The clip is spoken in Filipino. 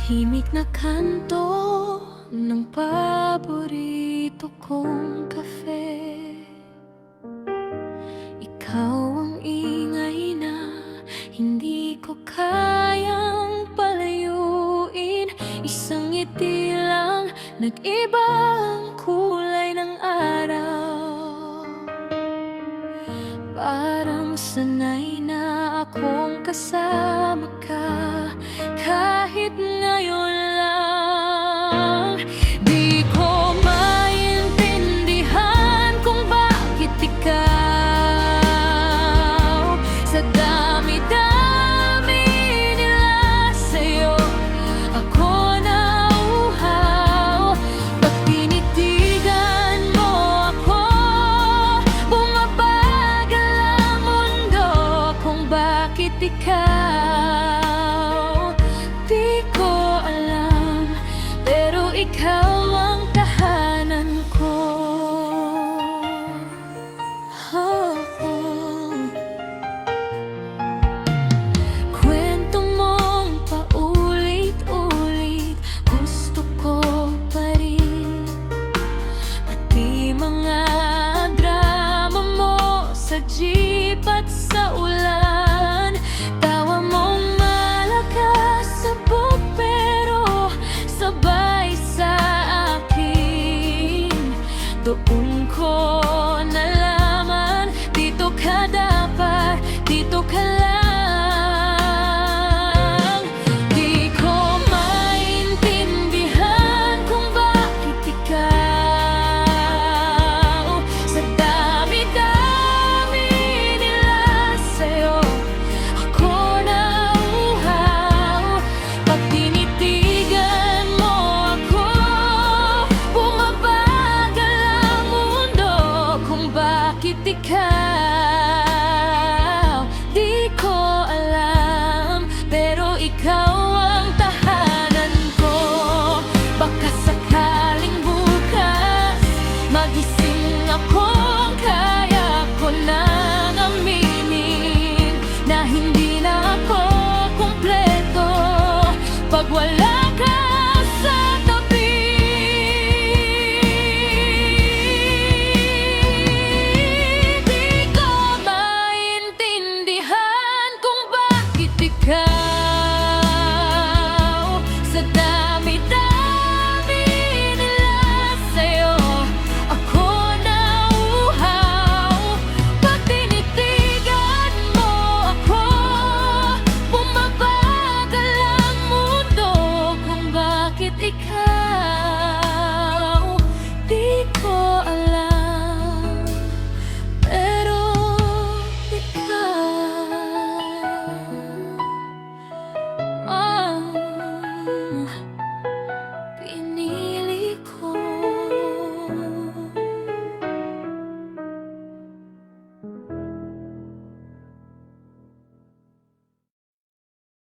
Tahimik na kanto ng paborito kong kafe. Ikaw ang ingay na hindi ko kayang palayuin. Isang ngiti lang, nag-iba ang kulay ng araw. Parang sanay na akong kasama ka, kahit ngayon lang. Di ko maintindihan kung bakit ikaw, sa dami-dami nila sa'yo, ako nauuhaw. Pag tinitigan mo ako, bumabagal ang mundo. Kung bakit ikaw, di ko alam, pero ikaw ang tahanan ko. Kwento mong paulit-ulit, gusto ko pa rin. Pati mga drama mo sa jeep at sa ulan. Tawa mong malakas sa bug, pero sabay sa akin. Doon ko nalaman, dito ka dapat, dito ka lang. Di ko maintindihan kung bakit ikaw, sa dami-dami nila sa'yo, ako nauuhaw. Pag tinitigan mo ako, bumabagal ang mundo. Kung bakit ikaw, di ko alam, pero ikaw